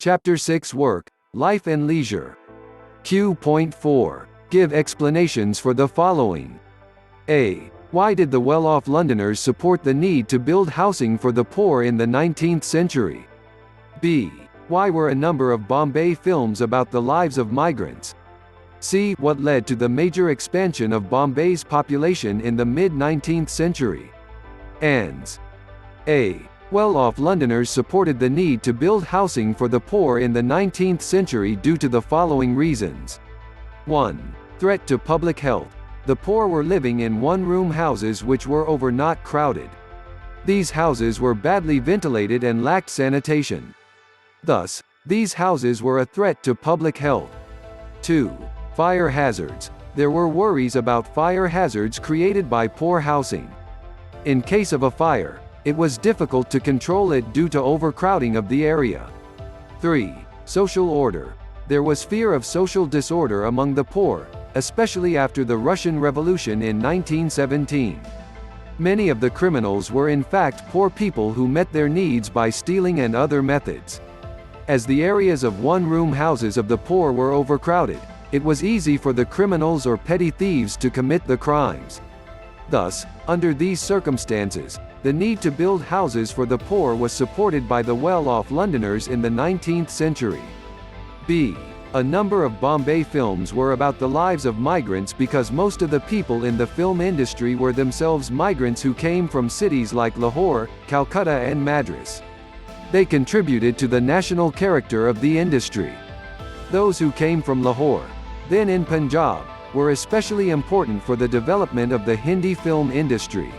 Chapter 6 Work, Life and Leisure. Q.4. Give explanations for the following. A. Why did the well-off Londoners support the need to build housing for the poor in the 19th century? B. Why were a number of Bombay films about the lives of migrants? C. What led to the major expansion of Bombay's population in the mid-19th century? Ans. A. Well-off Londoners supported the need to build housing for the poor in the 19th century due to the following reasons. 1. Threat to public health. The poor were living in one-room houses which were not crowded. These houses were badly ventilated and lacked sanitation. Thus, these houses were a threat to public health. 2. Fire hazards. There were worries about fire hazards created by poor housing. In case of a fire, it was difficult to control it due to overcrowding of the area. 3. Social order. There was fear of social disorder among the poor, especially after the Russian Revolution in 1917. Many of the criminals were in fact poor people who met their needs by stealing and other methods. As the areas of one-room houses of the poor were overcrowded, it was easy for the criminals or petty thieves to commit the crimes. Thus, under these circumstances, the need to build houses for the poor was supported by the well-off Londoners in the 19th century. B. A number of Bombay films were about the lives of migrants because most of the people in the film industry were themselves migrants who came from cities like Lahore, Calcutta and Madras. They contributed to the national character of the industry. Those who came from Lahore, then in Punjab, were especially important for the development of the Hindi film industry.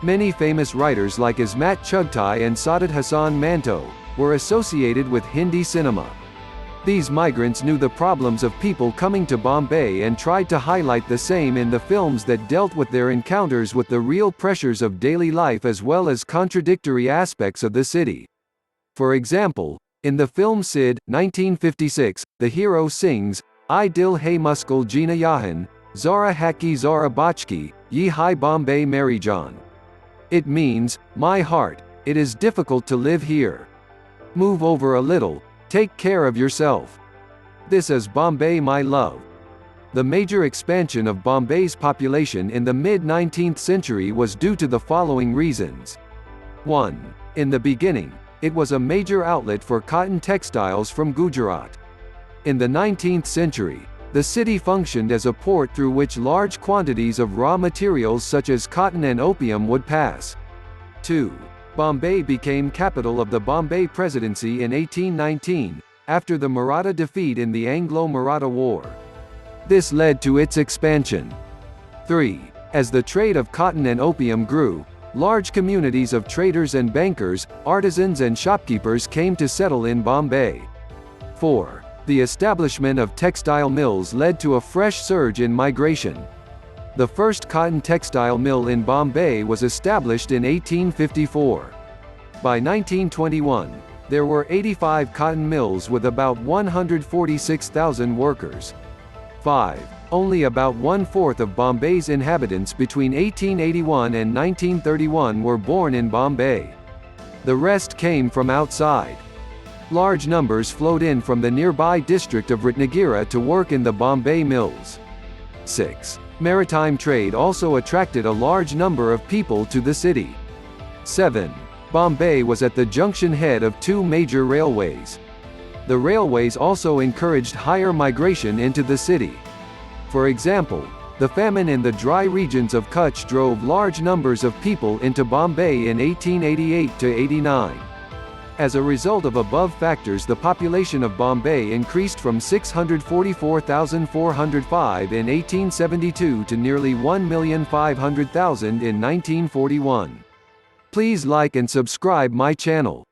Many famous writers like Ismat Chughtai and Saadat Hasan Manto were associated with Hindi cinema. These migrants knew the problems of people coming to Bombay and tried to highlight the same in the films that dealt with their encounters with the real pressures of daily life as well as contradictory aspects of the city. For example, in the film Sid, 1956, the hero sings, "I dil hai muskul jeena yahan, zara haki zara bachki, ye hai Bombay Mary John." It means, "My heart, it is difficult to live here. Move over a little, take care of yourself. This is Bombay my love." The major expansion of Bombay's population in the mid-19th century was due to the following reasons. 1. In the beginning, it was a major outlet for cotton textiles from Gujarat. In the 19th century, the city functioned as a port through which large quantities of raw materials such as cotton and opium would pass. 2. Bombay became capital of the Bombay Presidency in 1819, after the Maratha defeat in the Anglo-Maratha War. This led to its expansion. 3. As the trade of cotton and opium grew, large communities of traders and bankers, artisans and shopkeepers came to settle in Bombay. 4. The establishment of textile mills led to a fresh surge in migration. The first cotton textile mill in Bombay was established in 1854. By 1921, there were 85 cotton mills with about 146,000 workers. 5. Only about one-fourth of Bombay's inhabitants between 1881 and 1931 were born in Bombay. The rest came from outside. Large numbers flowed in from the nearby district of Ratnagiri to work in the Bombay mills. 6. Maritime trade also attracted a large number of people to the city. 7. Bombay was at the junction head of two major railways. The railways also encouraged higher migration into the city. For example, the famine in the dry regions of Kutch drove large numbers of people into Bombay in 1888–89. As a result of above factors, the population of Bombay increased from 644,405 in 1872 to nearly 1,500,000 in 1941. Please like and subscribe my channel.